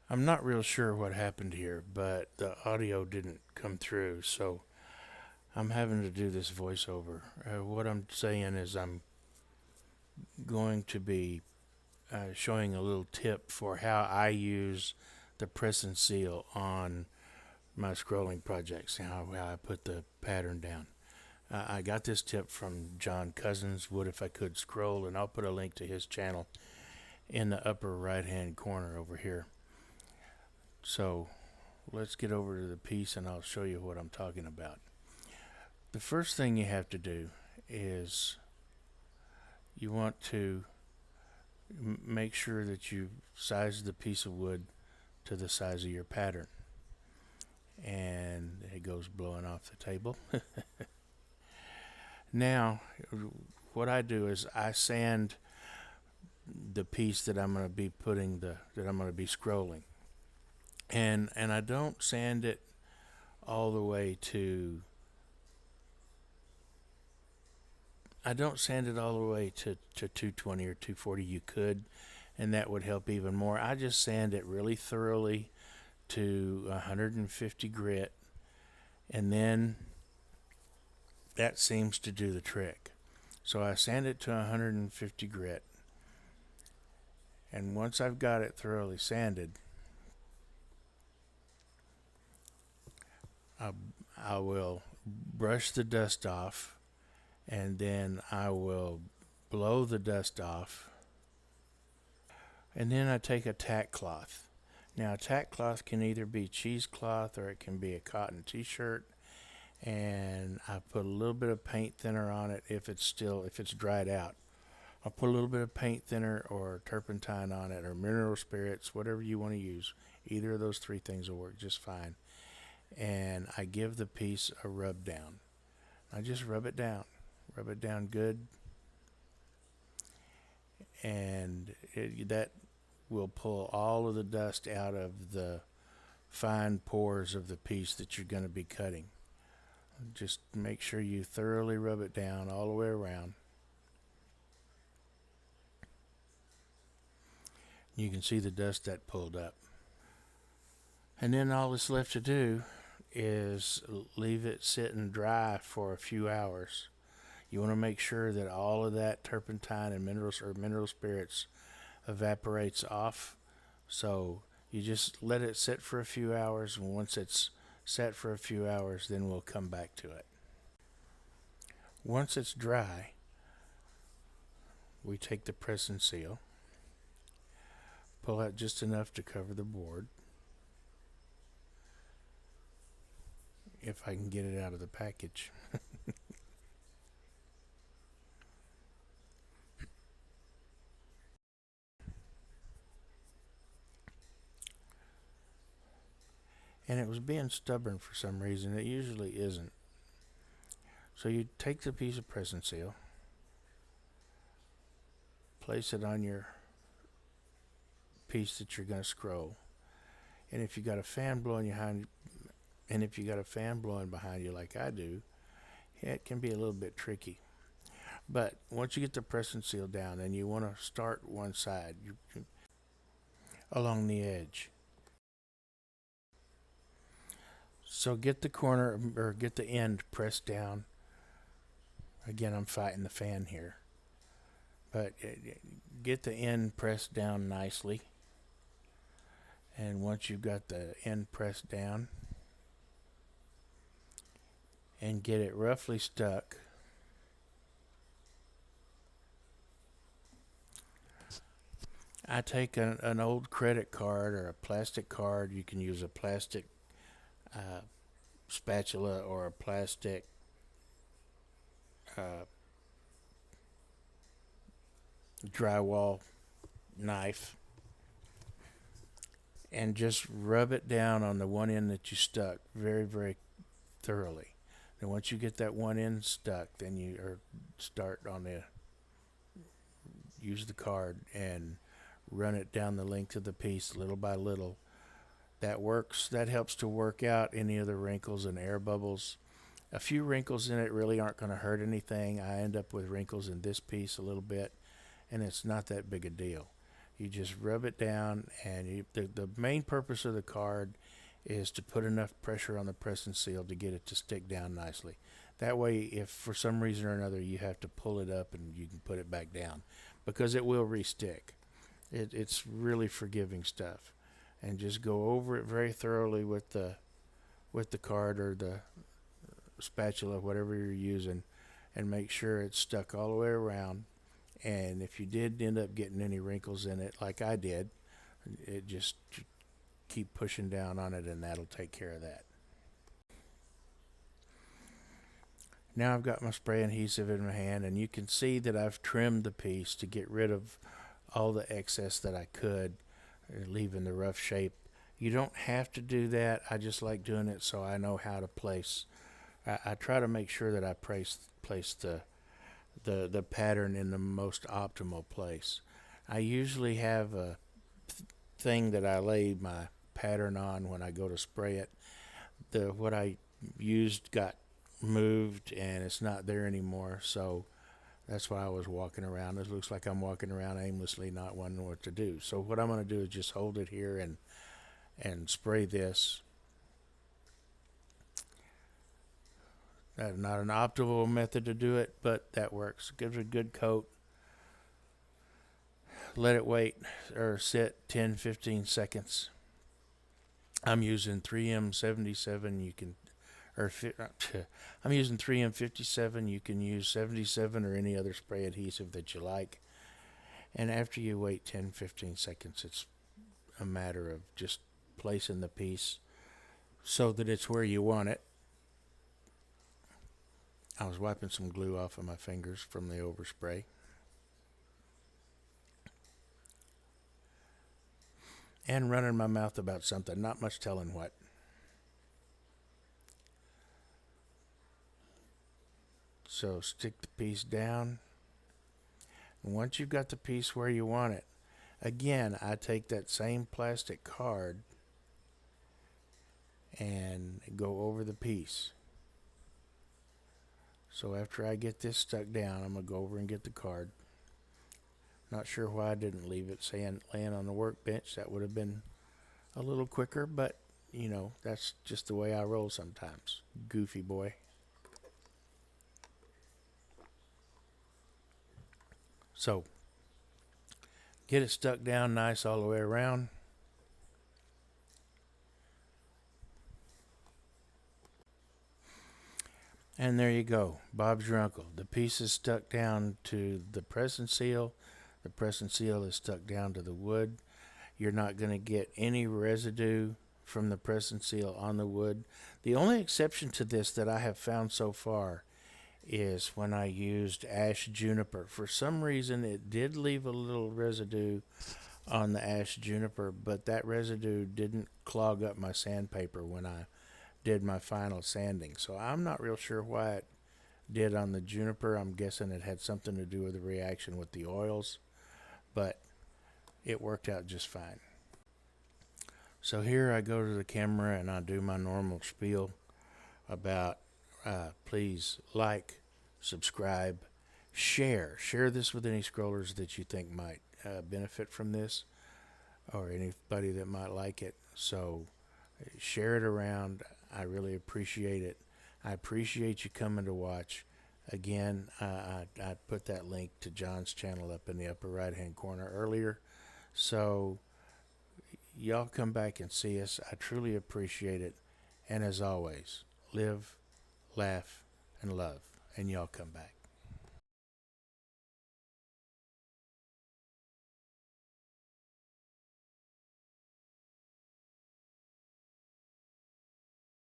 I'm not real sure what happened here, but the audio didn't come through, so I'm having to do this voiceover. What I'm saying is I'm going to be showing a little tip for how I use the press and seal on my scrolling projects, how I put the pattern down. I got this tip from John Cosens, Would If I Could Scroll, and I'll put a link to his channel in the upper right hand corner over here. So let's get over to the piece and I'll show you what I'm talking about. The first thing you have to do is you want to make sure that you size the piece of wood to the size of your pattern. And it goes blowing off the table. Now, what I do is I sand the piece that I'm going to be scrolling, and I don't sand it all the way to. I don't sand it all the way to 220 or 240. You could, and that would help even more. I just sand it really thoroughly to 150 grit, and then that seems to do the trick. So I sand it to 150 grit, and once I've got it thoroughly sanded, I will brush the dust off, and then I will blow the dust off, and then I take a tack cloth. Now a tack cloth can either be cheesecloth or it can be a cotton t-shirt, and I put a little bit of paint thinner on it if it's dried out. I'll put a little bit of paint thinner or turpentine on it, or mineral spirits, whatever you want to use. Either of those three things will work just fine. And I give the piece a rub down. I just rub it down good, and that will pull all of the dust out of the fine pores of the piece that you're going to be cutting. Just make sure you thoroughly rub it down all the way around. You can see the dust that pulled up. And then all that's left to do is leave it sit and dry for a few hours. You want to make sure that all of that turpentine and mineral spirits evaporates off. So you just let it sit for a few hours, and once it's set for a few hours, then we'll come back to it. Once it's dry, we take the press and seal, pull out just enough to cover the board, if I can get it out of the package. And it was being stubborn for some reason. It usually isn't. So you take the piece of press and seal, place it on your piece that you're going to scroll, and if you got a fan blowing behind you like I do, it can be a little bit tricky. But once you get the press and seal down, then you want to start one side along the edge. So get the corner, or get the end pressed down. Again, I'm fighting the fan here. But get the end pressed down nicely. And once you've got the end pressed down and get it roughly stuck, I take an old credit card or a plastic card. You can use a plastic spatula or a plastic drywall knife, and just rub it down on the one end that you stuck very, very thoroughly. And once you get that one end stuck, then use the card and run it down the length of the piece little by little. That works. That helps to work out any of the wrinkles and air bubbles. A few wrinkles in it really aren't going to hurt anything. I end up with wrinkles in this piece a little bit, and it's not that big a deal. You just rub it down, and the main purpose of the card is to put enough pressure on the press and seal to get it to stick down nicely. That way, if for some reason or another you have to pull it up, and you can put it back down, because it will re-stick. It's really forgiving stuff. And just go over it very thoroughly with the card or the spatula, whatever you're using, and make sure it's stuck all the way around. And if you did end up getting any wrinkles in it, like I did, it just keep pushing down on it, and that'll take care of that. Now I've got my spray adhesive in my hand, and you can see that I've trimmed the piece to get rid of all the excess that I could, leaving the rough shape. You don't have to do that. I just like doing it so I know how to place. I try to make sure that I place the pattern in the most optimal place. I usually have a thing that I lay my pattern on when I go to spray it. What I used got moved, and it's not there anymore, so that's why I was walking around. It looks like I'm walking around aimlessly, not wanting what to do. So what I'm going to do is just hold it here and spray this. That's not an optimal method to do it, but that works. Gives it a good coat. Let it wait or sit 10-15 seconds. I'm using 3M77. You can, or I'm using 3M57. You can use 77 or any other spray adhesive that you like. And after you wait 10-15 seconds, it's a matter of just placing the piece so that it's where you want it. I was wiping some glue off of my fingers from the overspray. And running my mouth about something, not much telling what. So stick the piece down. And once you've got the piece where you want it, again, I take that same plastic card and go over the piece. So after I get this stuck down, I'm going to go over and get the card. Not sure why I didn't leave it laying on the workbench. That would have been a little quicker, but, you know, that's just the way I roll sometimes. Goofy boy. So, get it stuck down nice all the way around. And there you go. Bob's your uncle. The piece is stuck down to the press and seal. The press and seal is stuck down to the wood. You're not going to get any residue from the press and seal on the wood. The only exception to this that I have found so far is when I used ash juniper. For some reason, it did leave a little residue on the ash juniper, but that residue didn't clog up my sandpaper when I did my final sanding. So I'm not real sure why it did on the juniper. I'm guessing it had something to do with the reaction with the oils, but it worked out just fine. So here I go to the camera and I do my normal spiel about please like, subscribe, share this with any scrollers that you think might benefit from this, or anybody that might like it. So share it around. I really appreciate it. I appreciate you coming to watch. Again, I put that link to John's channel up in the upper right hand corner earlier, so y'all come back and see us. I truly appreciate it. And as always, live, laugh, and love. And y'all come back.